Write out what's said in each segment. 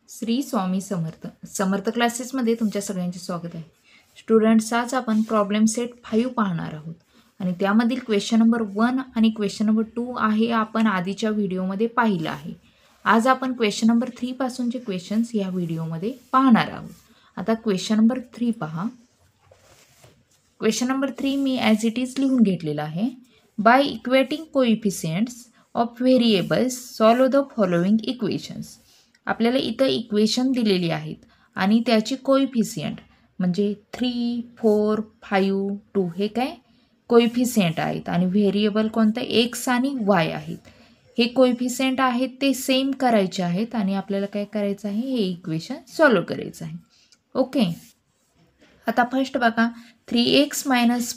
श्री स्वामी समर्थ समर्थ क्लासेसमध्ये तुमच्या सगळ्यांचे स्वागत आहे. स्टुडंट्स, आज आपण प्रॉब्लेम सेट 5 पाहणार आहोत आणि त्यामधील क्वेश्चन नंबर 1 आणि क्वेश्चन नंबर 2 आहे आपण आधीच्या व्हिडिओमध्ये पाहिलं आहे. आज आपण क्वेश्चन नंबर 3 पासूनचे क्वेश्चन्स या व्हिडिओमध्ये पाहणार आहोत. आता क्वेश्चन नंबर 3 पहा. क्वेश्चन नंबर 3 मी ॲज इट इज लिहून घेतलेला आहे. By equating coefficients of variables solve the following equations. आपल्याला इथं इक्वेशन दिलेली आहेत आणि त्याची कोइफिशियंट म्हणजे 3, 4, 5, 2 हे काय कोइफिशियंट आहेत आणि व्हेरिएबल कोणतं एक्स आणि वाय आहेत. हे कोइफिशियंट आहेत ते सेम करायचे आहेत आणि आपल्याला काय करायचं आहे, हे इक्वेशन सॉल्व करायचं आहे. ओके, आता फर्स्ट बघा, 3x -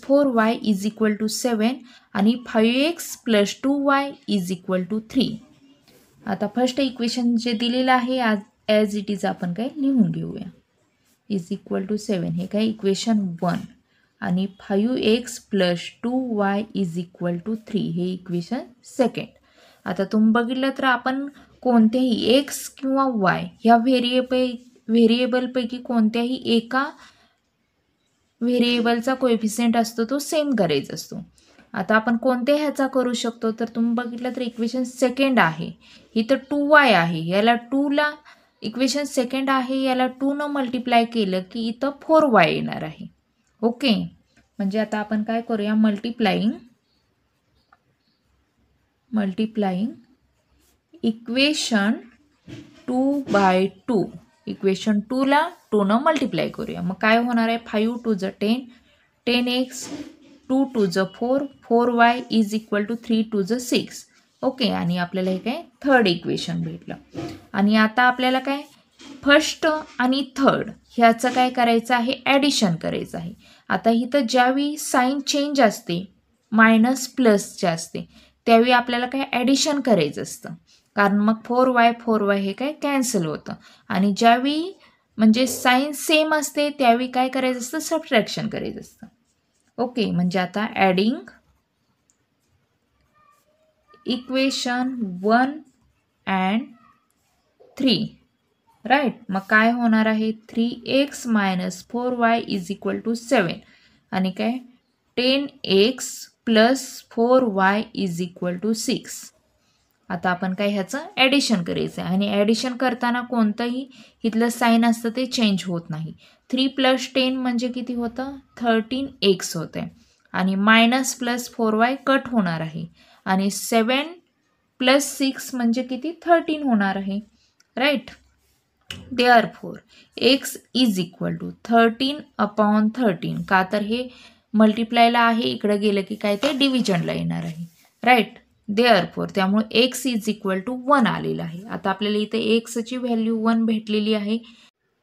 4y = 7 आणि 5x + 2y = 3. आता फर्स्ट इक्वेशन जे दिलेलं आहे ॲज इट इज आपण काय लिहून घेऊया. = 7 हे काय इक्वेशन 1 आणि 5x + 2y = 3 हे इक्वेशन सेकंड. आता तुम्ही बघितलं तर आपण कोणत्याही एक्स किंवा वाय ह्या व्हेरिएबलपैकी कोणत्याही एका व्हेरिएबलचा कोएफिशियंट असतो तो सेम करायचा असतो. आता आपण कोणत्या ह्याचा करू शकतो तर तुम्ही बघितलं तर इक्वेशन सेकंड आहे. इथं 2y आहे, याला 2ला इक्वेशन सेकंड आहे, याला 2 मल्टिप्लाय केलं की इथं 4y येणार आहे. ओके, म्हणजे आता आपण काय करूया, मल्टिप्लाइंग इक्वेशन 2/2 इक्वेशन 2ला 2 मल्टिप्लाय करूया. मग काय होणार आहे, 5 × 2 = 10, 10x, 2 × 2 = 4, 4y = 3 × 2 = 6. ओके, आणि आपल्याला हे काय थर्ड इक्वेशन भेटलं. आणि आता आपल्याला काय फर्स्ट आणि थर्ड ह्याचं काय करायचं आहे, ॲडिशन करायचं आहे. आता इथं ज्यावेळी साईन चेंज असते, मायनस प्लसचे असते, त्यावेळी आपल्याला काय ॲडिशन करायचं असतं, कारण मग 4y हे काय कॅन्सल होतं. आणि ज्यावेळी म्हणजे साईन सेम असते त्यावेळी काय करायचं असतं, सबट्रॅक्शन करायचं असतं. ओके, म्हणजे आता ॲडिंग इक्वेशन 1 and 3 राईट. मग काय होणार आहे, 3x - 4y = 7 आणि काय 10x + 4y = 6. आता आपण काय ह्याचं ॲडिशन करायचं आहे आणि ॲडिशन करताना कोणतंही इथलं साईन असतं ते चेंज होत नाही. 3 + 10 म्हणजे किती होतं, 13x होतं आणि मायनस + 4y कट होणार आहे आणि 7 + 6 म्हणजे किती, 13 होणार आहे. राईट. देअरफॉर x = 13/13 का तर हे मल्टिप्लायला आहे, इकडे गेलं की काय ते डिव्हिजनला येणार आहे. राईट. देअरफॉर त्यामुळे x = 1 आलेलं आहे. आता आपल्याला इथे एक्सची व्हॅल्यू 1 भेटलेली आहे.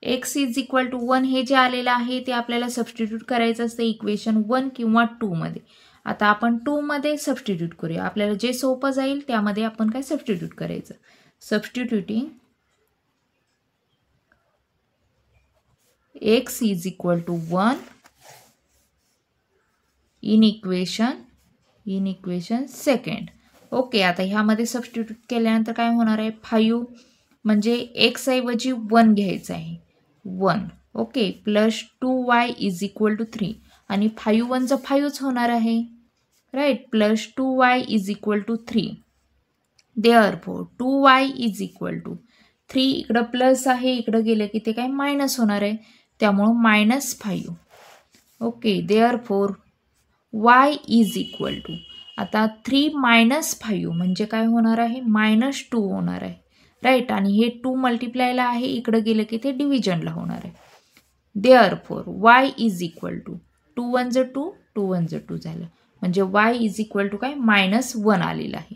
x = 1 हे जे आलेलं आहे ते आपल्याला सबस्टिट्यूट करायचं असतं इक्वेशन 1 किंवा 2 मध्ये. आता आपण 2 मध्ये सबस्टिट्यूट करूया, आपल्याला जे सोपं जाईल त्यामध्ये आपण काय सबस्टिट्यूट करायचं. Substituting x = 1 in equation second. Okay, आता ह्यामध्ये सबस्टिट्यूट केल्यानंतर काय होणार आहे, 5 म्हणजे x ऐवजी 1 घ्यायचं आहे, 1. ओके, + 2y = 3 आणि 5 × 1 = 5च होणार आहे. राईट. + 2y = 3. देअरफॉर 2y = 3 इकडं प्लस आहे, इकडं गेलं की ते काय मायनस होणार आहे, त्यामुळं -5. ओके, देअरफॉर y = आता 3 - 5 म्हणजे काय होणार आहे, -2 होणार आहे. राईट. आणि हे 2 मल्टिप्लायला आहे, इकडं गेलं की ते डिव्हिजनला होणार आहे. देअरफॉर y = 2 × 1 = 2, 2 × 1 = 2 झालं, म्हणजे y = काय -1 आलेलं आहे.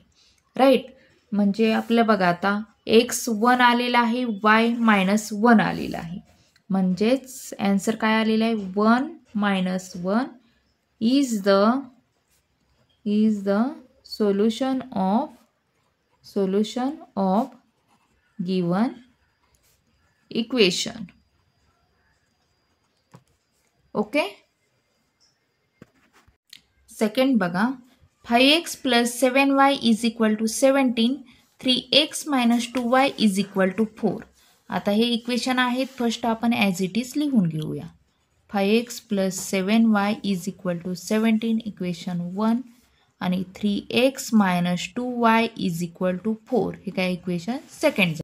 राईट. म्हणजे आपलं बघा आता x 1 आलेला आहे, y -1 आलेला आहे, म्हणजेच ॲन्सर काय आलेला आहे, 1 - 1 is the solution of given equation. Okay. Second बघा, 5x + 7y = 17, 3x - 2y = 4. आता हे इक्वेशन आहेत, फर्स्ट आपण ॲज इट इज लिहून घेऊया. 5x + 7y = 17 इक्वेशन 1 आणि 3x - 2y = 4 हे काय इक्वेशन सेकंड.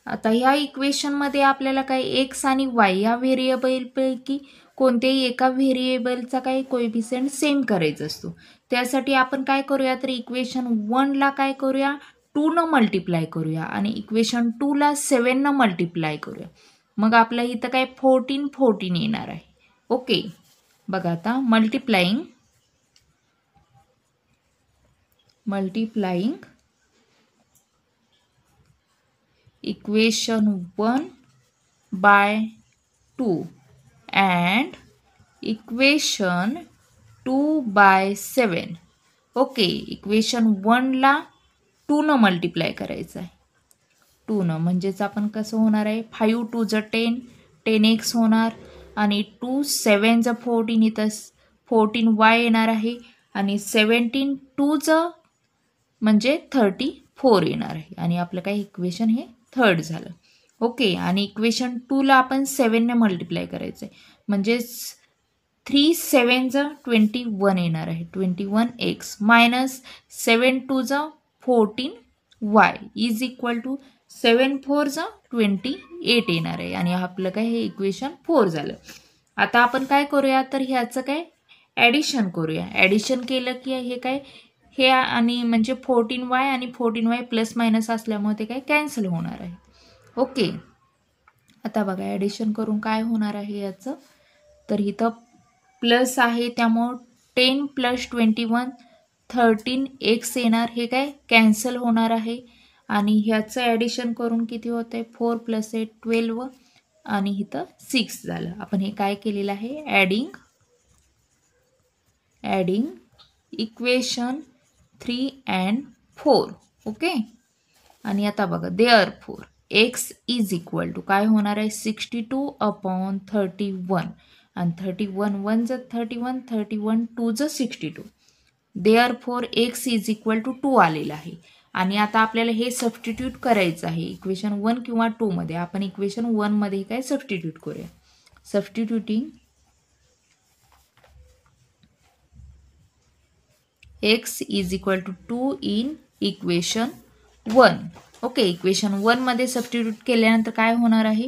आता ह्या इक्वेशनमध्ये आपल्याला काय एक्स आणि वाय या व्हेरिएबलपैकी कोणत्याही एका व्हेरिएबलचा काही कोएफिशियंट सेम करायचा असतो. त्यासाठी आपण काय करूया, तर इक्वेशन 1ला काय करूया, 2 मल्टिप्लाय करूया आणि इक्वेशन 2ला 7 मल्टिप्लाय करूया. मग आपल्या इथं काय 14 येणार आहे. ओके, बघा आता multiplying equation 1 by 2 and equation 2 by 7. Okay, equation 1ला 2 मल्टिप्लाय करायचं आहे. 2 म्हणजेच आपण कसं होणार आहे, 5 2 10 10x होणार आणि 2 7 14 इथं 14y येणार आहे आणि 17 2 म्हणजे 34 येणार आहे आणि आपलं काय इक्वेशन हे थर्ड झालं. ओके, आणि इक्वेशन 2ला आपण 7ने मल्टिप्लाय करायचं आहे म्हणजेच 3 7 21 येणार आहे. 21x मायनस 7 2 14y = 7 4 28 येणार आहे आणि आपलं काय हे इक्वेशन 4 झालं. आता आपण काय करूया, तर ह्याचं काय ॲडिशन करूया. ॲडिशन केलं की हे काय हे आणि म्हणजे 14y आणि 14y प्लस मायनस असल्यामुळे ते काय कॅन्सल होणार आहे. ओके, आता बघा ॲडिशन करून काय होणार आहे याचं, तर इथं प्लस आहे त्यामुळं 10 + 21 13x येणार, हे काय कॅन्सल होणार आहे आणि ह्याचं ॲडिशन करून किती होतं आहे, 4 + 8 12 आणि इथं 6 झालं. आपण हे काय केलेलं आहे, ॲडिंग इक्वेशन 3 and 4. ओके, आणि आता बघा देअरफॉर x = काय होणार आहे, 62/31 आणि 31 1 31 31 2 62. देअरफॉर x = 2 आलेलं आहे आणि आता आपल्याला हे सबस्टिट्यूट करायचं आहे इक्वेशन 1 किंवा 2 मध्ये. आपण इक्वेशन 1 मध्ये काय सबस्टिट्यूट करूया. Substituting x = 2 in equation 1. Okay, equation 1 मध्ये सबस्टिट्यूट केल्यानंतर काय होणार आहे,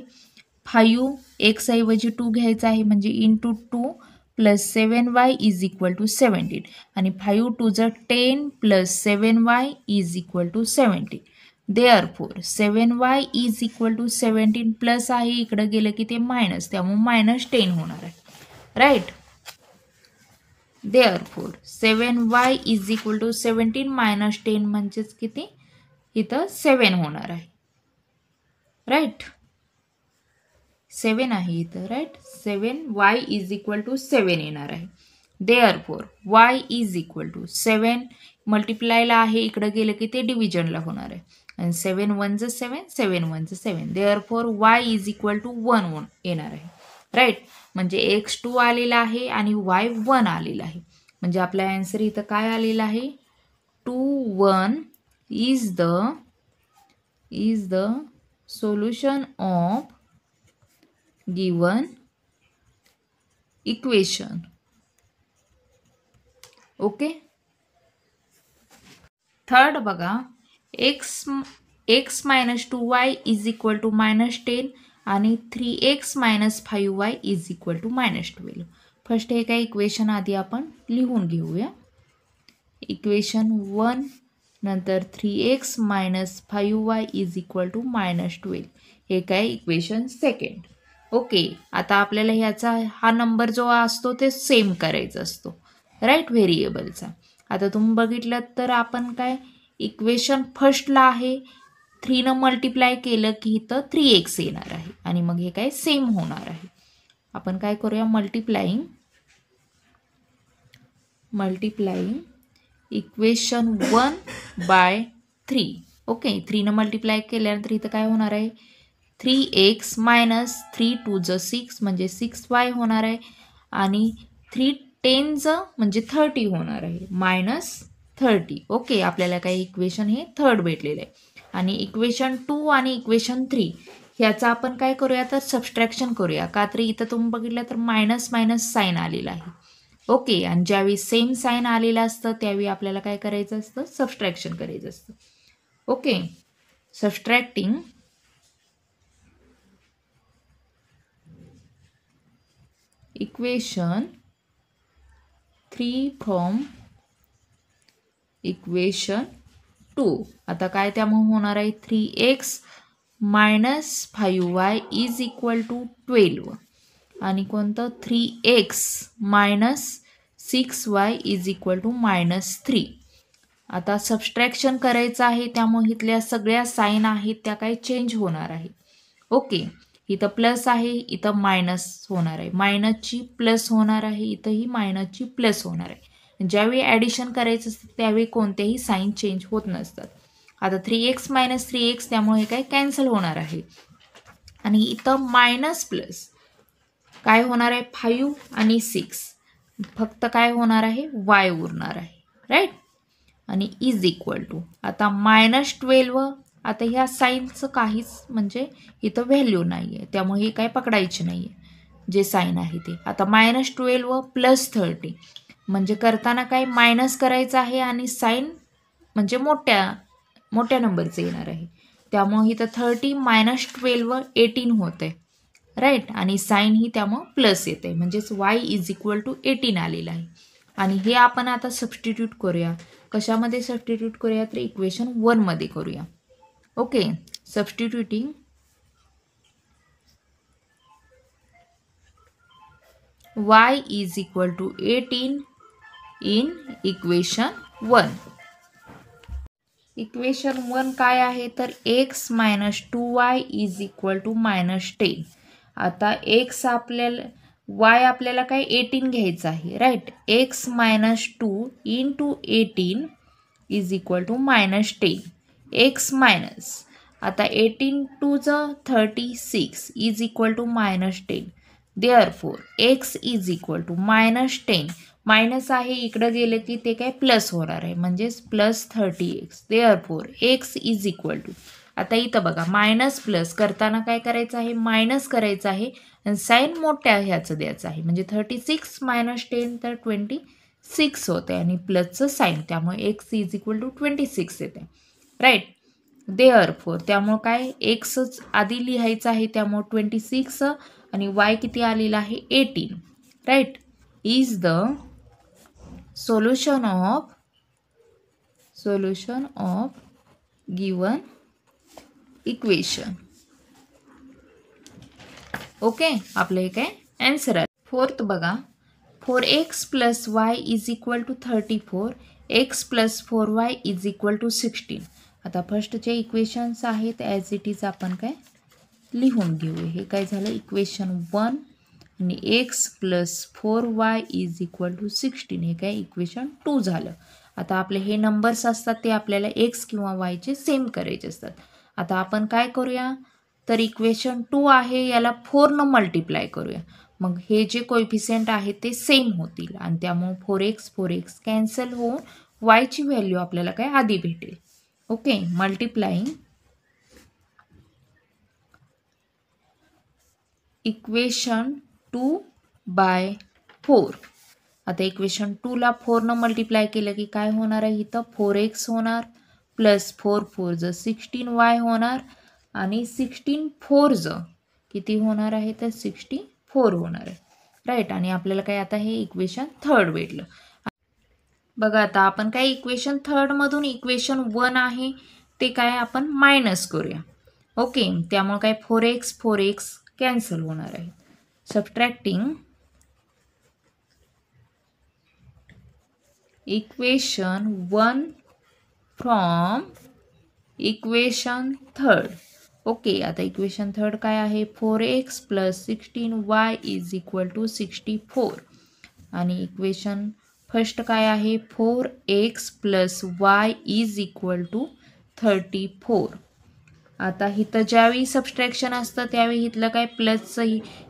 5 x ऐवजी 2 घ्यायचा आहे म्हणजे इंटू 2 + 7y = 17 आणि 5 2 10 + 7y = 17. देअरफॉर 7y = 17 प्लस आहे, इकडं गेलं की ते मायनस, त्यामुळे -10 होणार आहे. राईट, देअरफॉर 7y = 17 - 10 म्हणजेच किती, इथं 7 होणार आहे. राईट, 7 आहे इथं. राईट, 7y = 7 येणार आहे. देअरफॉर y = 7 मल्टिप्लायला आहे, इकडं गेलं की ते डिव्हिजनला होणार आहे आणि 7 1 7 7 1 7. देअरफॉर y = 1 येणार आहे. राईट, म्हणजे x2 आलेला आहे आणि y1 आलेला आहे. म्हणजे आपला आन्सर इथं काय आलेला आहे, 2 1 is the solution of given equation. Okay, third बघा, x - 2y = -10 आणि 3x - 5y = -12. फर्स्ट हे काय इक्वेशन आधी आपण लिहून घेऊया. इक्वेशन 1 नंतर 3x - 5y = -12 हे काय इक्वेशन सेकंड. ओके, आता आपल्याला ह्याचा हा नंबर जो असतो ते सेम करायचा असतो. राईट, व्हेरिएबलचा. आता तुम्ही बघितलं तर आपण काय इक्वेशन फर्स्टला आहे 3 मल्टिप्लाय केलं की इथं 3x येणार आहे आणि मग हे काय सेम होणार आहे. आपण काय करूया, multiplying equation 1 by 3. Okay, 3 multiply केल्यानंतर इथं काय होणार आहे, 3x - 3 2 6 म्हणजे 6y होणार आहे आणि 3 10 म्हणजे 30 होणार आहे -30. ओके, आपल्याला काही इक्वेशन हे थर्ड भेटलेलं आहे आणि इक्वेशन 2 आणि इक्वेशन 3 ह्याचा आपण काय करूया तर सबस्ट्रॅक्शन करूया, का तर इथं तुम्ही बघितलं तर मायनस मायनस साईन आलेला आहे. ओके, आणि ज्यावेळी सेम साईन आलेलं असतं त्यावेळी आपल्याला काय करायचं असतं, सबस्ट्रॅक्शन करायचं असतं. Okay, subtracting equation 3 from equation 2. आता काय त्यामुळे होणार आहे, 3x minus 5y is equal to 12 आणि कोणतं 3x minus 6y is equal to -3. आता सबस्ट्रॅक्शन करायचं आहे त्यामुळे इथल्या सगळ्या साईन आहेत त्या काही चेंज होणार आहे. ओके, इथं प्लस आहे, इथं मायनस होणार आहे, मायनसची प्लस होणार आहे, इथंही मायनसची प्लस होणार आहे. ज्यावेळी ॲडिशन करायचं असतं त्यावेळी कोणतेही साईन चेंज होत नसतात. आता 3x मायनस 3x त्यामुळे हे काय कॅन्सल होणार आहे. आणि इथं मायनस प्लस काय होणार आहे, 5 आणि 6, फक्त काय होणार आहे, y उरणार आहे, राईट. आणि इज इक्वल टू आता -12. आता ह्या साईनचं काहीच म्हणजे इथं व्हॅल्यू नाही आहे त्यामुळे हे काय पकडायचे नाही आहे जे साईन आहे ते. आता -12 प्लस 30 म्हणजे करताना काय मायनस करायचं आहे आणि साईन म्हणजे मोठ्या नंबरचं येणार आहे त्यामुळे इथं 30 -12 18 होतं आहे, राईट. आणि साईन ही त्यामुळं प्लस येते आहे म्हणजेच y इज इक्वल टू 18 आलेलं आहे. आणि हे आपण आता सबस्टिट्यूट करूया. कशामध्ये सबस्टिट्यूट करूया तर इक्वेशन 1 मध्ये करूया. Okay, substituting y is equal to 18 in equation 1. Equation 1 काय आहे तर x minus 2y is equal to -10. आता x आपल्याला y आपल्याला काय 18 घ्यायचं आहे, right. x minus 2 into 18 is equal to -10. x minus आता 18 टू ज 36 is equal to -10. Therefore x is equal to -10. Minus आहे इकडं गेलं की ते काय प्लस होणार आहे म्हणजेच plus 30x. Therefore x is equal to आता इथं बघा मायनस प्लस करताना काय करायचं आहे, मायनस करायचं आहे आणि साईन मोठ्या ह्याचं द्यायचं आहे म्हणजे 36 मायनस 10 तर 26 होते आणि प्लसचं साईन त्यामुळे x इज इक्वल टू 26 येते, राईट. देअरफोर त्यामुळं काय एक्सच आधी लिहायचं आहे त्यामुळं 26 आणि y किती आलेला आहे 18, right. Is the solution of given equation. Okay, आपलं हे काय आन्सर आहे. फोर्थ बघा, 4x plus y is equal to 34, x plus 4y is equal to 16. आता फर्स्ट जे इक्वेशन्स आहेत ॲज इट इज आपण काय लिहून घेऊ. हे काय झालं इक्वेशन 1 आणि x plus 4y is equal to 16 हे काय इक्वेशन 2 झालं. आता आपले हे नंबर्स असतात ते आपल्याला x किंवा yचे सेम करायचे असतात. आता आपण काय करूया तर इक्वेशन 2 आहे याला 4 न मल्टिप्लाय करूया. मग हे जे कोएफिशियंट आहेत ते सेम होतील आणि त्यामुळे 4x कॅन्सल होऊन yची व्हॅल्यू आपल्याला काय आधी भेटेल. Okay, multiplying equation 2 by 4. आता इक्वेशन 2 ला 4 न मल्टिप्लाय केलं की काय होणार आहे इथं 4x होणार प्लस 4 4 ज 16y होणार आणि 16 4 ज किती होणार आहे तर 64 होणार आहे, राईट. आणि आपल्याला काय आता हे इक्वेशन 3 भेटलं. बघा आता आपण काय इक्वेशन 3 मधून इक्वेशन 1 आहे ते काय आपण मायनस करूया. ओके, त्यामुळे काय 4x कॅन्सल होणार आहे. Subtracting equation 1 from equation 3. Okay, आता इक्वेशन 3 काय आहे 4x plus 16y is equal to 64 आणि इक्वेशन फर्स्ट काय आहे 4x plus y is equal to 34. आता इथं ज्यावेळी सबस्ट्रॅक्शन असतं त्यावेळी इथलं काय प्लसचं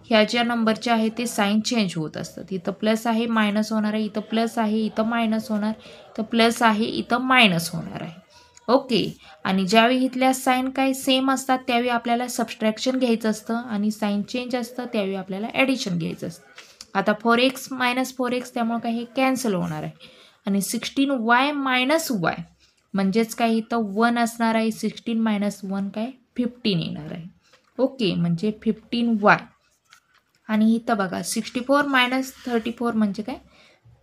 ह्या ज्या नंबरचे आहे ते साईन चेंज होत असतात. इथं प्लस आहे मायनस होणार आहे, इथं प्लस आहे इथं मायनस होणार, इथं प्लस आहे इथं मायनस होणार आहे. ओके. आणि ज्यावेळी इथल्या साईन काय सेम असतात त्यावेळी आपल्याला सबस्ट्रॅक्शन घ्यायचं असतं आणि साईन चेंज असतं त्यावेळी आपल्याला ॲडिशन घ्यायचं असतं. आता 4x - 4x त्यामुळे काय हे कॅन्सल होणार आहे आणि 16y - y म्हणजेच काय इथं 1 असणार आहे. 16 - 1 काय 15 येणार आहे. ओके, म्हणजे 15y. आणि इथं बघा 64 - 34 म्हणजे काय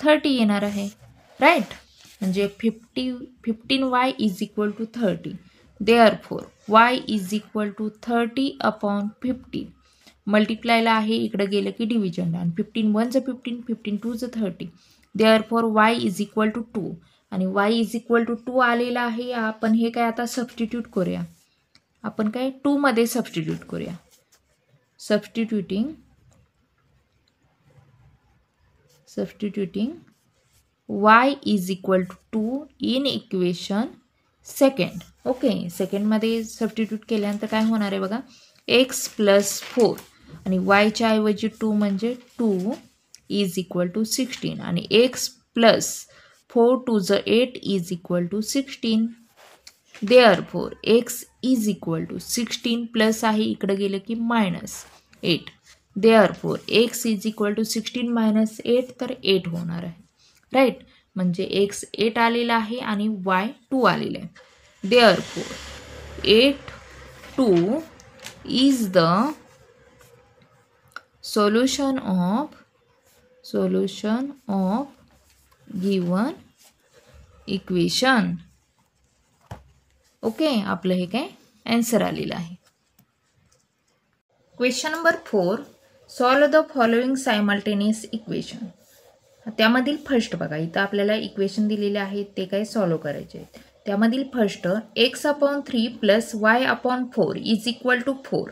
30 येणार आहे. राईट, म्हणजे 15y = 30. Therefore y = 30/15. मल्टिप्लायला आहे, इकडं गेलं की डिव्हिजनला. आणि 15 1 = 15, 15 2 = 30. Therefore y = 2. आणि y = 2 आलेला आहे. आपण हे काय आता सबस्टिट्यूट करूया. आपण काय 2 मध्ये सबस्टिट्यूट करूया. Substituting y = 2 in equation second. Okay, सेकंडमध्ये सबस्टिट्यूट केल्यानंतर काय होणार आहे बघा, x + 4 आणि yच्या ऐवजी 2 म्हणजे 2 = 16 आणि x + 4 2 = 8 = 16. देअरफोर x = 16 प्लस आहे, इकडे गेलं की -8. देअरफोर x = 16 - 8 तर 8 होणार आहे. राईट, म्हणजे x 8 आलेला आहे आणि y 2 आलेला आहे. Therefore 8 2 is the solution of given equation. Okay, आपलं हे काय आन्सर आलेलं आहे. Question number 4, solve the following simultaneous equation. त्यामधील फर्स्ट बघा, इथं आपल्याला इक्वेशन दिलेले आहेत ते काय सॉल्व करायचे आहेत. त्यामधील फर्स्ट x/3 + y/4 = 4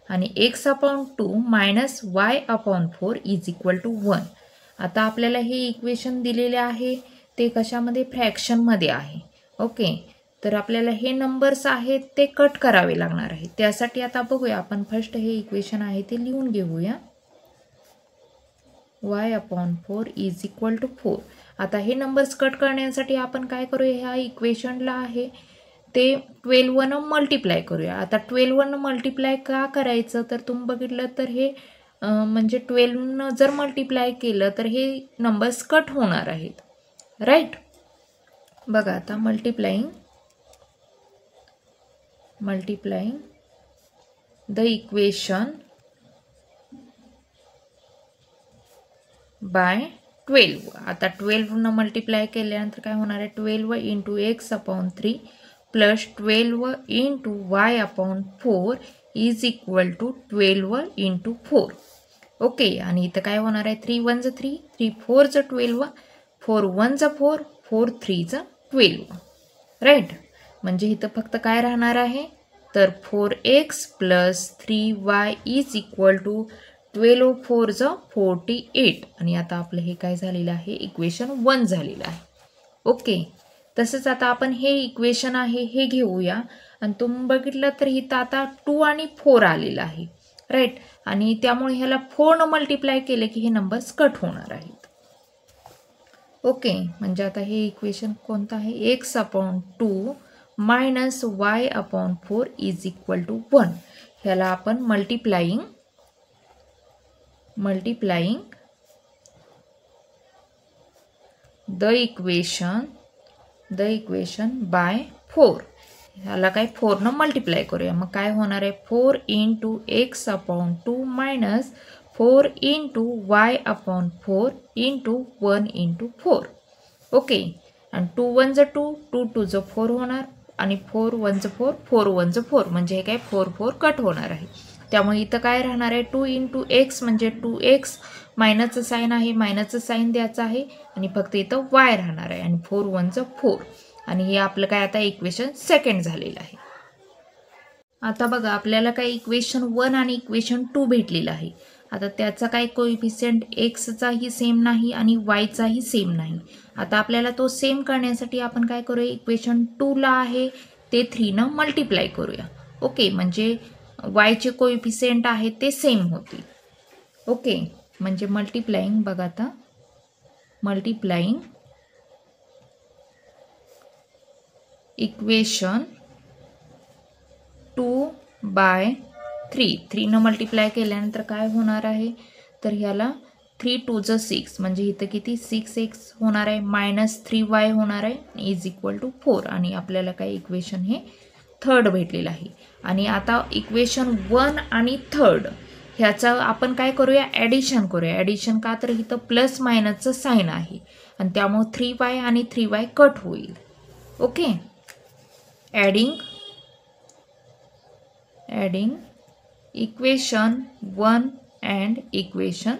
आणि x/2 - y/4 = 1. आता आपल्याला हे इक्वेशन दिलेले आहे ते कशामध्ये, फ्रॅक्शनमध्ये आहे. ओके, तर आपल्याला हे नंबर्स आहेत ते कट करावे लागणार आहेत. त्यासाठी आता बघूया, आपण फर्स्ट हे इक्वेशन आहे ते लिहून घेऊया. y/4 = 4. आता हे नंबर्स कट करण्यासाठी आपण काय करूया, ह्या इक्वेशनला आहे ते 12 ने मल्टिप्लाय करूया. आता 12 ने मल्टिप्लाय का करायचं, तर तुम्ही बघितलं तर हे म्हणजे 12 ने जर मल्टिप्लाय केलं तर हे नंबर्स कट होणार आहेत. राईट, बघा आता मल्टिप्लाइंग द इक्वेशन बाय 12. आता 12 ने मल्टिप्लाय केल्यानंतर काय होणार आहे, 12 × x/3 + 12 × y/4 = 12 × 4. ओके, आणि इथं काय होणार आहे, 3 1 = 3, 3 4 = 12, 4 1 = 4, 4 3 = 12. राईट, म्हणजे इथं फक्त काय राहणार आहे, तर 4x + 3y = 12 4 = 48. आणि आता आपलं हे काय झालेलं आहे, इक्वेशन 1 झालेलं आहे. ओके, तसंच आता आपण हे इक्वेशन आहे हे घेऊया आणि तुम्ही बघितलं तर इथं आता 2 आणि 4 आलेलं आहे. राईट, आणि त्यामुळे ह्याला 4 ने मल्टिप्लाय केले की हे नंबर्स कट होणार आहेत. ओके, म्हणजे आता हे इक्वेशन कोणतं आहे, x/2 - y/4 = 1. ह्याला आपण मल्टिप्लाइंग द इक्वेशन बाय 4. ह्याला काय 4 ने मल्टिप्लाय करूया. मग काय होणार आहे, 4 × x/2 - 4 × y/4 × 1 × 4. ओके, आणि 2 1 = 2, 2 2 = 4 होणार आणि 4 1 = 4, 4 1 = 4, म्हणजे हे काय 4 4 कट होणार आहे. त्यामुळे इथं काय राहणार आहे, 2 × x म्हणजे 2x, मायनसचं साईन आहे, मायनसचं साईन द्यायचं आहे आणि फक्त इथं y राहणार आहे आणि 4 1 = 4. आणि हे आपलं काय आता इक्वेशन सेकंड झालेलं आहे. आता बघा, आपल्याला काय इक्वेशन 1 आणि इक्वेशन 2 भेटलेलं आहे. आता त्याचा काय कोइफिशियंट एक्सचाही सेम नाही आणि वायचाही सेम नाही. आता आपल्याला तो सेम करण्यासाठी आपण काय करूया, इक्वेशन 2ला आहे ते 3 ने मल्टिप्लाय करूया. ओके, म्हणजे वायचे कोइफिशियंट आहेत ते सेम होतील. ओके, म्हणजे मल्टिप्लाइंग, बघा आता, मल्टिप्लाइंग इक्वेशन 2/3 3 न मल्टिप्लाय केल्यानंतर काय होणार आहे तर ह्याला 3 2 ज 6 म्हणजे इथं किती 6x होणार आहे -3y होणार आहे इज इक्वल टू 4 आणि आपल्याला काय इक्वेशन हे थर्ड भेटलेलं आहे. आणि आता इक्वेशन 1 आणि थर्ड ह्याचं आपण काय करूया ॲडिशन करूया. ॲडिशन का तर इथं प्लस मायनसचं साईन आहे आणि त्यामुळे 3y आणि 3y कट होईल. Okay adding equation 1 and equation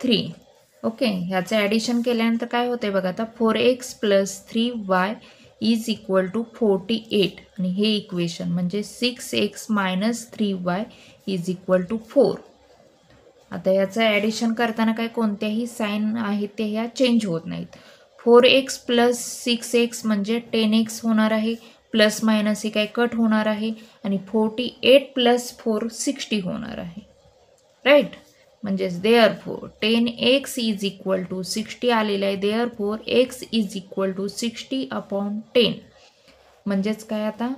3. Okay ह्याचं ॲडिशन केल्यानंतर काय होते बघा आता 4x + 3y is equal to 48 आणि हे इक्वेशन म्हणजे 6x - 3y is equal to 4. आता याचं ॲडिशन करताना काय कोणत्याही साईन आहेत ते ह्या चेंज होत नाहीत. 4x + 6x म्हणजे 10x होणार आहे प्लस मायनस हे काय कट होणार आहे आणि 48 + 4 60 होणार आहे राईट. म्हणजेच therefore 10x is equal to 60 आलेलं आहे. Therefore x is equal to 60/10 म्हणजेच काय आता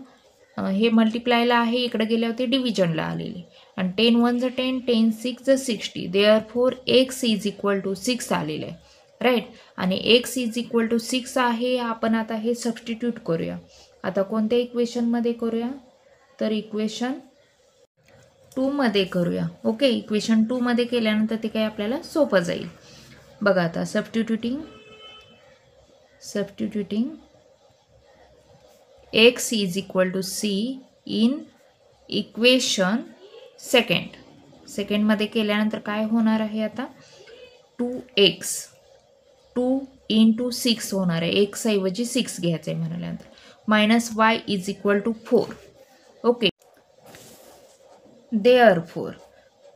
हे मल्टिप्लायला आहे इकडे गेले होते डिव्हिजनला आलेले आणि 10 1 ज 10 10 6 ज 60 therefore x is equal to 6 आलेलं आहे राईट. आणि x इज इक्वल टू 6 आहे आपण आता हे सबस्टिट्यूट करूया. आता कोणत्या इक्वेशनमध्ये करूया तर इक्वेशन 2 मध्ये करूया. ओके इक्वेशन 2 मध्ये केल्यानंतर ते काय आपल्याला सोपं जाईल. बघा आता substituting x is equal to c in equation सेकंडमध्ये केल्यानंतर काय होणार आहे आता 2x 2 × 6 होणार आहे. x ऐवजी 6 घ्यायचं आहे म्हणाल्यानंतर -y is equal to 4. Okay therefore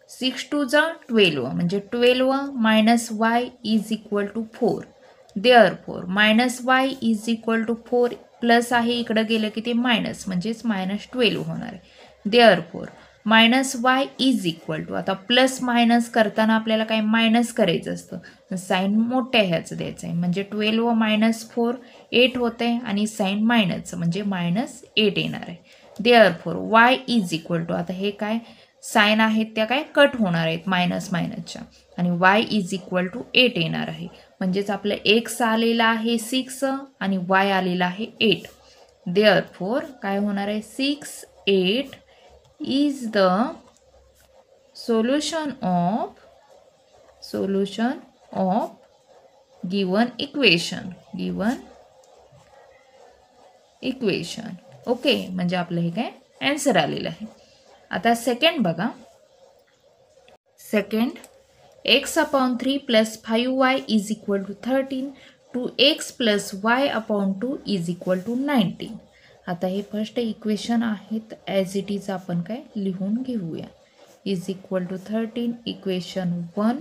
6 2 ज 12 म्हणजे 12 - y is equal to 4. Therefore -y is equal to 4 plus आहे इकडं गेलं की ते मायनस म्हणजेच -12 होणार आहे. Therefore -y is equal to आता प्लस मायनस करताना आपल्याला काय मायनस करायचं असतं साईन मोठ्या ह्याचं द्यायचं आहे म्हणजे 12 - 4 8 होतं आहे आणि साईन मायनसचं म्हणजे -8 येणार आहे. Therefore y is equal to आता हे काय साईन आहेत त्या काय कट होणार आहेत मायनसच्या आणि y इज इक्वल टू 8 येणार आहे. म्हणजेच आपलं x आलेला आहे 6 आणि y आलेला आहे 8. देअरफोर काय होणार आहे 6 8 is the solution of given equation. Okay म्हणजे आपलं हे काय आन्सर आलेलं आहे. आता सेकंड बघा. Second x/3 + 5y is equal to 13 2x + y/2 is equal to 19. आता हे फर्स्ट इक्वेशन आहेत ॲज इट इज आपण काय लिहून घेऊया. इज इक्वल टू 13 इक्वेशन 1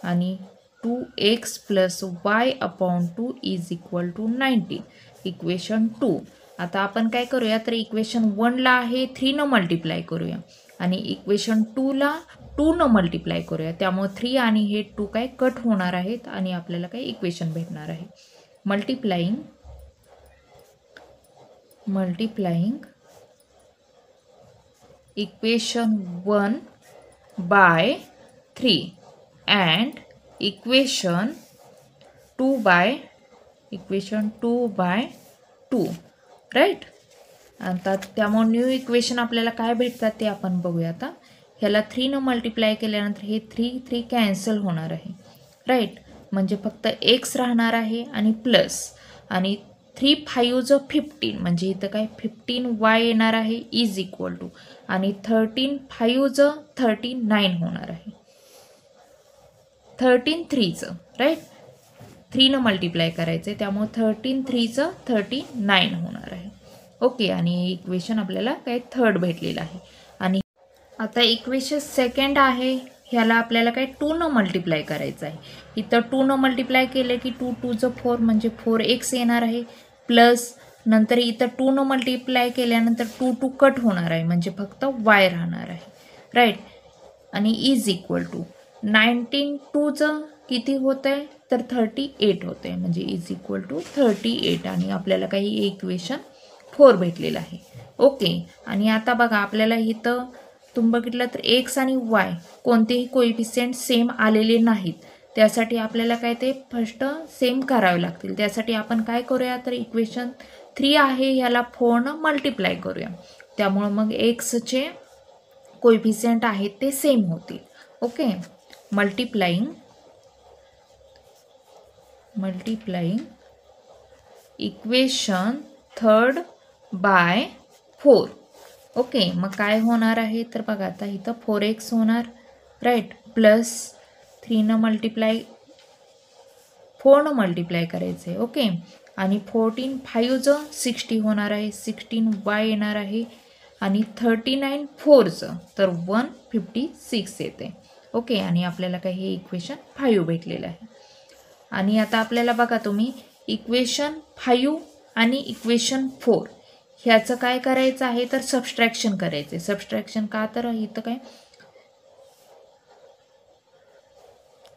आणि 2x + y/2 is equal to 19 equation 2. आता आपण काय करूया तर इक्वेशन 1ला आहे 3 न मल्टिप्लाय करूया आणि इक्वेशन 2ला 2 न मल्टिप्लाय करूया. त्यामुळे 3 आणि हे 2 काय कट होणार आहेत आणि आपल्याला काय इक्वेशन भेटणार आहे. Multiplying equation 1/3 and equation 2/2 right. आता त्यामुळे न्यू इक्वेशन आपल्याला काय भेटतात ते आपण बघूया. आता ह्याला 3 न मल्टिप्लाय केल्यानंतर हे 3 कॅन्सल होणार आहे राईट. म्हणजे फक्त x राहणार आहे आणि प्लस आणि 3 5 ज 15 म्हणजे इथं काय 15y येणार आहे इज इक्वल टू आणि 13 5 ज 39 होणार आहे. 13 3 चं राईट 3 न मल्टिप्लाय करायचं आहे त्यामुळे 13 3 चं 39 होणार आहे. ओके आणि हे इक्वेशन आपल्याला काय थर्ड भेटलेलं आहे. आणि आता इक्वेशन सेकंड आहे ह्याला आपल्याला काय 2 न मल्टिप्लाय करायचं आहे. इथं 2 न मल्टिप्लाय केलं की 2 2 ज 4 म्हणजे 4x येणार आहे प्लस नंतर इथं 2 न मल्टिप्लाय केल्यानंतर 2 2 कट होणार आहे म्हणजे फक्त y राहणार आहे राईट. आणि इज इक्वल टू 19 2 ज किती होतं आहे तर 38 होतं आहे म्हणजे इज इक्वल टू 38 आणि आपल्याला काही इक्वेशन 4 भेटलेला आहे. ओके. आणि आता बघा आपल्याला इथं तुम्ही बघितलं तर एक्स आणि वाय कोणतेही कोइफिशियंट सेम आलेले नाहीत. त्यासाठी आपल्याला काय ते फर्स्ट सेम करावे लागतील. त्यासाठी आपण काय करूया तर इक्वेशन 3 आहे ह्याला 4 मल्टिप्लाय करूया. त्यामुळं मग एक्सचे कोइफिशियंट आहेत ते सेम होतील. Okay. Multiplying equation 3 by 4. Okay. मग काय होणार आहे तर बघा आता इथं 4x होणार राईट प्लस 4 मल्टिप्लाय करायचं आहे. ओके. आणि 14 5 60 होणार आहे. 16y येणार आहे आणि 39 4 तर 156 येते. ओके. आणि आपल्याला काय हे इक्वेशन 5 भेटलेलं आहे. आणि आता आपल्याला बघा तुम्ही इक्वेशन 5 आणि इक्वेशन 4 ह्याचं काय करायचं आहे तर सबस्ट्रॅक्शन करायचं आहे. सबस्ट्रॅक्शन का तर इथं काय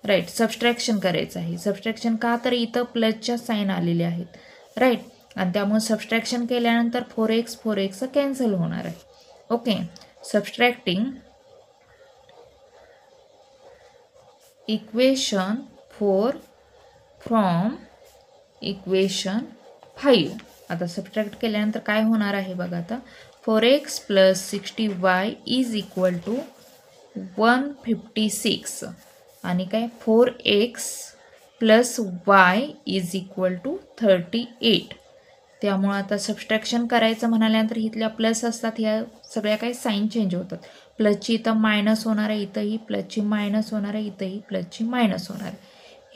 राईट सबस्ट्रॅक्शन करायचं आहे. सबस्ट्रॅक्शन का तर इथं प्लसच्या साईन आलेले आहेत राईट. आणि त्यामुळे सबस्ट्रॅक्शन केल्यानंतर 4x कॅन्सल होणार आहे. Okay. Subtracting equation 4 from equation 5. आता सबट्रॅक्ट केल्यानंतर काय होणार आहे बघा आता 4x plus 60y is equal to 156 आणि काय 4x plus y is equal to 38. त्यामुळे आता सबस्ट्रॅक्शन करायचं म्हणाल्यानंतर इथल्या प्लस असतात ह्या सगळ्या काही साईन चेंज होतात. प्लसची इथं मायनस होणार आहे, इथंही प्लसची मायनस होणार आहे, इथंही प्लसची मायनस होणार आहे.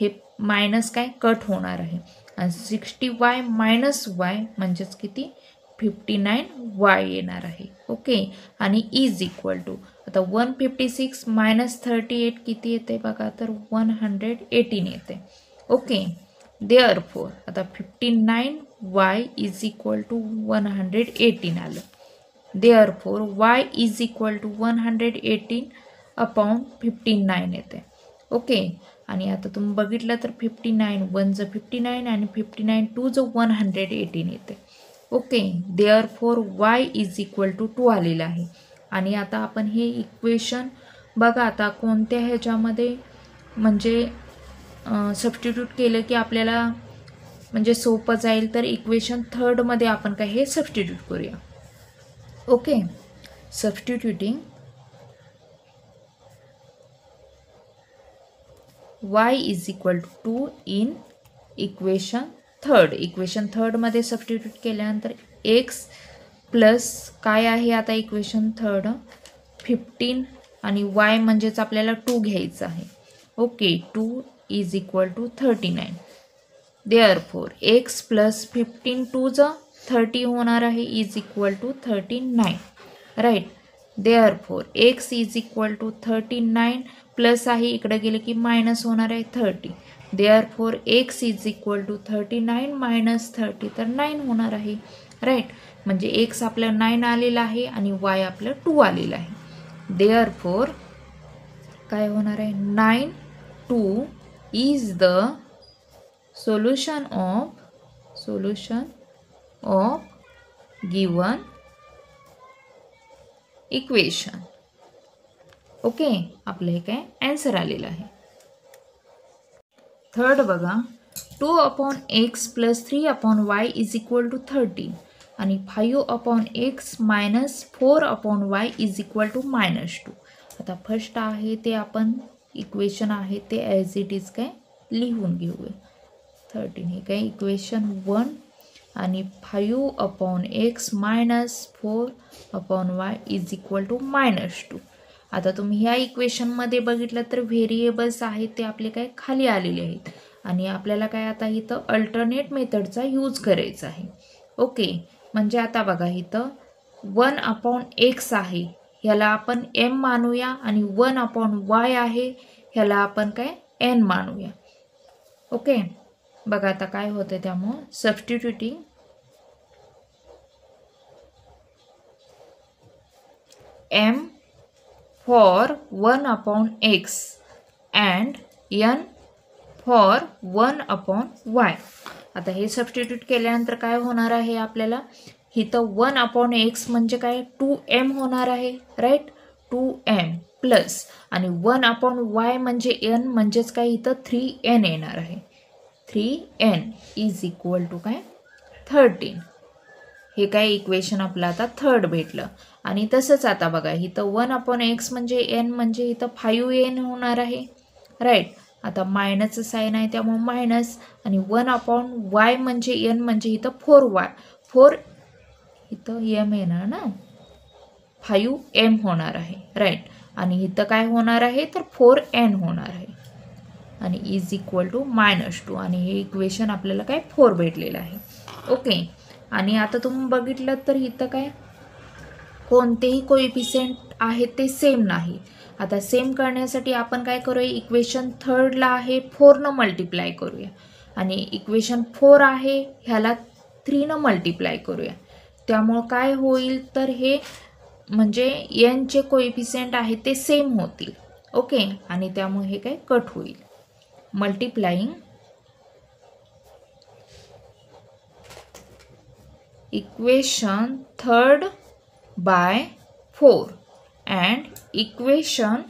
हे मायनस काय कट होणार आहे आणि 60y मायनस वाय म्हणजेच किती 59y येणार आहे. ओके. आणि इज इक्वल टू आता 156 मायनस 38 किती येते बघा तर 118 येते. ओके. देअरफॉर आता 59y इज इक्वल टू 118 आलं. Therefore y is equal to 118 upon 59 येते. ओके. आणि आता तुम्ही बघितलं तर 59 1 ज 59 आणि 59 2 ज 118 येते. Okay. Therefore y is equal to 2 आलेलं आहे. आणि आता आपण हे इक्वेशन बघा आता कोणत्या ह्याच्यामध्ये म्हणजे सबस्टिट्यूट केलं की आपल्याला म्हणजे सोपं जाईल तर इक्वेशन 3 मध्ये आपण काय हे सबस्टिट्यूट करूया. Okay. Substituting y is equal to 2 in equation 3. Equation 3 मध्ये सबस्टिट्यूट केल्यानंतर x प्लस काय आहे आता इक्वेशन 3 15 आणि y म्हणजेच आपल्याला 2 घ्यायचं आहे. Okay. 2 is equal to 39. Therefore x plus 15 2 ज 30 होणार आहे is equal to 39 right. Therefore x is equal to 39 plus आहे इकडे गेले की मायनस होणार आहे 30. Therefore x is equal to 39 minus 30 तर 9 होणार आहे राईट. म्हणजे x आपलं 9 आलेलं आहे आणि y आपलं 2 आलेलं आहे. देअरफॉर काय होणार आहे 9 2 is the solution of given equation. Okay. आपलं हे काय आन्सर आलेलं आहे. थर्ड बघा 2 upon x plus 3 upon y is equal to 13 आणि 5 upon x minus 4 upon y is equal to -2. आता फर्स्ट आहे ते आपण इक्वेशन आहे ते ॲज इट इज काय लिहून घेऊया. 13 हे काय इक्वेशन 1 आणि 5 upon x minus 4 upon y is equal to -2. आता तुम्ही ह्या इक्वेशनमध्ये बघितलं तर व्हेरिएबल्स आहेत ते आपले काय खाली आलेले आहेत आणि आपल्याला काय आता इथं अल्टरनेट मेथडचा यूज करायचा आहे. ओके. म्हणजे आता बघा इथं 1 अपॉन एक्स आहे ह्याला आपण एम मानूया आणि 1 अपॉन वाय आहे ह्याला आपण काय एन मानूया. ओके. बघा आता काय होतं त्यामुळं substituting m for 1 upon x and n for 1 upon y. आता हे सबस्टिट्यूट केल्यानंतर काय होणार आहे आपल्याला इथं 1/x म्हणजे काय 2m होणार आहे, राईट. 2m प्लस आणि 1/y म्हणजे n म्हणजेच काय इथं 3n येणार आहे. 3n इज इक्वल टू काय 13. हे काय इक्वेशन आपलं आता थर्ड भेटलं. आणि तसंच आता बघा इथं 1/x म्हणजे n म्हणजे इथं 5n होणार आहे, राईट. आता मायनसचं साईन आहे त्यामुळे मायनस आणि 1/y म्हणजे n म्हणजे इथं 4y 4 इथं m येणार ना, 5m होणार आहे, राईट. आणि इथं काय होणार आहे तर 4n होणार आहे आणि इज इक्वल टू -2 आणि हे इक्वेशन आपल्याला काय 4 भेटलेलं आहे. ओके. आणि आता तुम्ही बघितलं तर इथं काय कोणतेही कोएफिशियंट आहेत ते सेम नाही. आता सेम करण्यासाठी आपण काय करूया, इक्वेशन थर्डला आहे 4 मल्टिप्लाय करूया आणि इक्वेशन 4 आहे ह्याला 3 मल्टिप्लाय करूया. त्यामुळं काय होईल तर हे म्हणजे एनचे कोएफिशियंट आहेत ते सेम होतील. ओके. आणि त्यामुळे हे काय कट होईल. Multiplying equation third by 4 and equation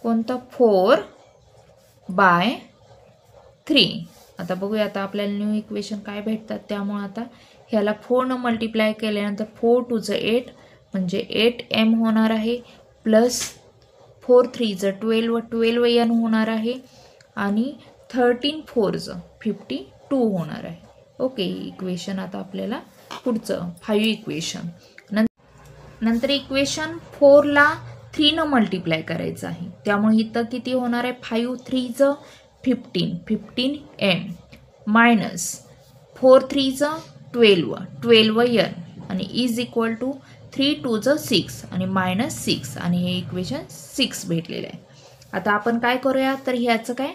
कोणतं 4/3. आता बघूया आता आपल्याला न्यू इक्वेशन काय भेटतात. त्यामुळे आता ह्याला 4 न मल्टिप्लाय केल्यानंतर 4 2 8 म्हणजे 8m होणार आहे प्लस 4 3 12 12n होणार आहे आणि 13 4 52 होणार आहे. ओके. इक्वेशन आता आपल्याला पुढचं 5 इक्वेशन नंतर इक्वेशन 4ला 3 न मल्टिप्लाय करायचं आहे. त्यामुळे इथं किती होणार आहे 5 3 15 15m मायनस 4 3 12 12n आणि इज इक्वल टू 3 2 6 आणि मायनस 6 आणि हे इक्वेशन 6 भेटलेलं आहे. आता आपण काय करूया तर ह्याचं काय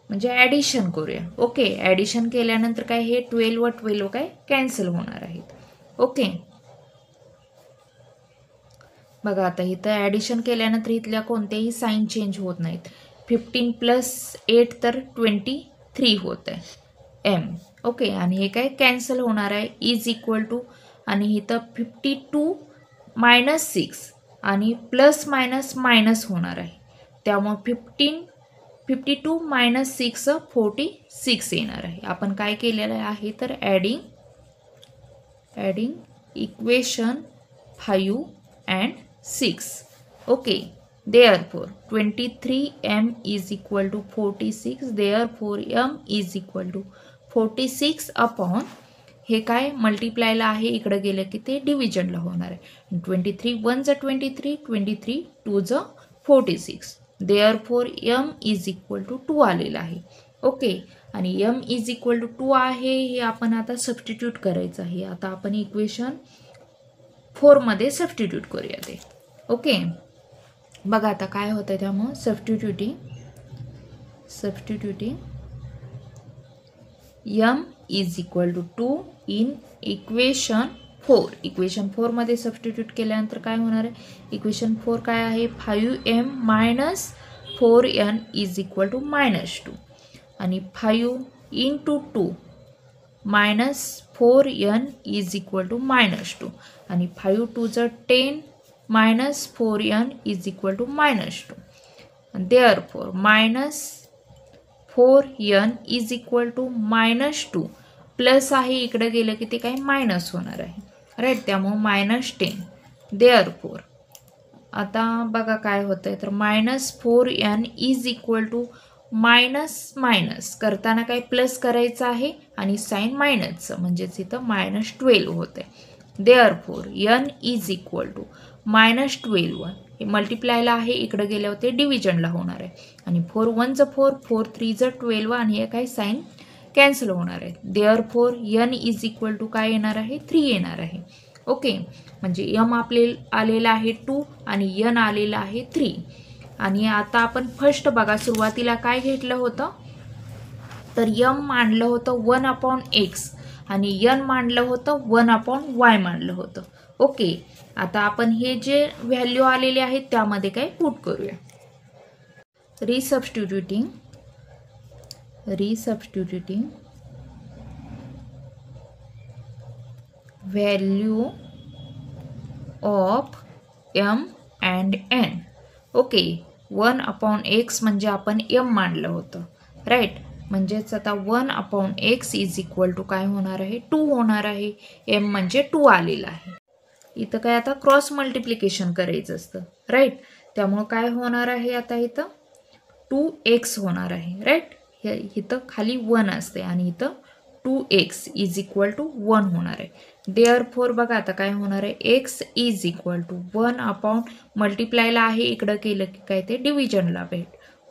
म्हणजे ॲडिशन करूया. ओके. ॲडिशन केल्यानंतर काय हे 12 12 काय कॅन्सल होणार आहेत. ओके. बघा आता इथं ॲडिशन केल्यानंतर इथल्या कोणतेही साईन चेंज होत नाहीत. 15 + 8 तर 23 होत आहे m. ओके. आणि हे काय कॅन्सल होणार आहे इज इक्वल टू आणि इथं 52 - 6 आणि प्लस मायनस मायनस होणार आहे. त्यामुळे 52 - 6 46 येणार आहे. आपण काय केलेलं आहे तर adding equation 5 and 6. Okay. Therefore 23m is equal to 46. Therefore m is equal to 46 upon हे काय मल्टिप्लायला आहे इकडे गेलं की ते डिव्हिजनला होणार आहे. 23 1 23 23 2 46. Therefore m is equal to 2 आलेलं आहे. ओके. आणि m is equal to 2 आहे हे आपण आता सबस्टिट्यूट करायचं आहे. आता आपण इक्वेशन 4 मध्ये सबस्टिट्यूट करूया ते. ओके. बघा आता काय होतं त्यामुळे substituting m is equal to 2 in equation 4. Equation 4 मध्ये सबस्टिट्यूट केल्यानंतर काय होणार आहे इक्वेशन 4 काय आहे 5m minus 4n is equal to -2 आणि 5 into 2 minus 4n is equal to -2 आणि 5 2 10 minus 4n is equal to -2. Therefore minus 4n is equal to -2 plus आहे इकडे गेलं की ते काय मायनस होणार आहे, राईट. त्यामुळे -10. देअरफॉर आता बघा काय होतं आहे तर -4n is equal to minus minus करताना काय प्लस करायचं आहे आणि साईन मायनसचं म्हणजेच इथं -12 होतं आहे. Therefore n is equal to -12 हे मल्टिप्लायला आहे इकडे गेले होते डिव्हिजनला होणार आहे आणि 4 1 4 4 3 12 आणि हे काय साईन कॅन्सल होणार आहे. Therefore n is equal to काय येणार आहे 3 येणार आहे. ओके. म्हणजे m आपले आलेला आहे 2 आणि n आलेला आहे 3. आणि आता आपण फर्स्ट बघा सुरुवातीला काय घेतलं होतं तर m मांडलं होतं 1/x आणि n मांडलं होतं 1/y मांडलं होतं. ओके. आता आपण हे जे व्हॅल्यू आलेले आहेत त्यामध्ये काय पुट करूया. Resubstituting value of m and n. Okay, 1/x म्हणजे आपण m मांडलं होतं, राईट. म्हणजेच आता 1/x इज इक्वल टू काय होणार आहे, 2 होणार आहे. m म्हणजे 2 आलेला आहे. इथं काय आता क्रॉस मल्टिप्लिकेशन करायचं असतं, राईट. त्यामुळं काय होणार आहे आता इथं 2x होणार आहे, राईट. इथं खाली 1 असते आणि इथं 2x इज इक्वल टू 1 होणार आहे. देअरफॉर बघा आता काय होणार आहे, x इज इक्वल टू 1 मल्टिप्लायला आहे, इकडं केलं की काय ते डिव्हिजनला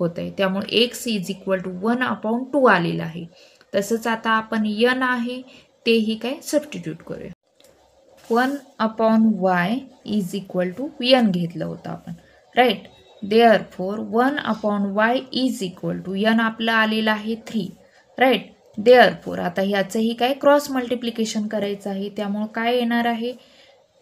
होत आहे. त्यामुळे x इज इक्वल टू 1/2 आलेलं आहे. तसंच आता आपण n आहे तेही काय सबस्टिट्यूट करूया. 1/y is equal to n घेतलं होतं आपण, right. Therefore 1/y is equal to n आपलं आलेलं आहे 3, राईट. देअरफॉर आता ह्याचंही काय क्रॉस मल्टिप्लिकेशन करायचं आहे. त्यामुळं काय येणार आहे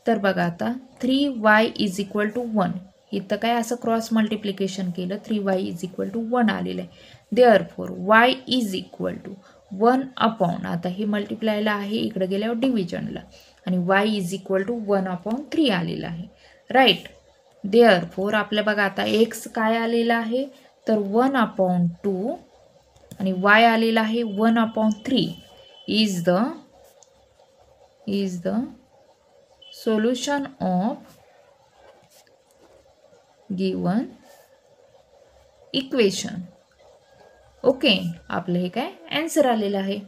तर बघा आता 3y इज इक्वल टू 1. इथं काय असं क्रॉस मल्टिप्लिकेशन केलं 3y इज इक्वल टू 1 आलेलं आहे. Therefore y is equal to 1 आता हे मल्टिप्लायला आहे, इकडे गेल्यावर डिव्हिजनला, आणि y इज इक्वल टू 1/3 आलेलं आहे, राईट. देअरफॉर आपल्या बघा आता x काय आलेला आहे तर 1/2 आणि y आलेला आहे 1/3 is the solution of given equation. Okay, आपलं हे काय आन्सर आलेलं आहे.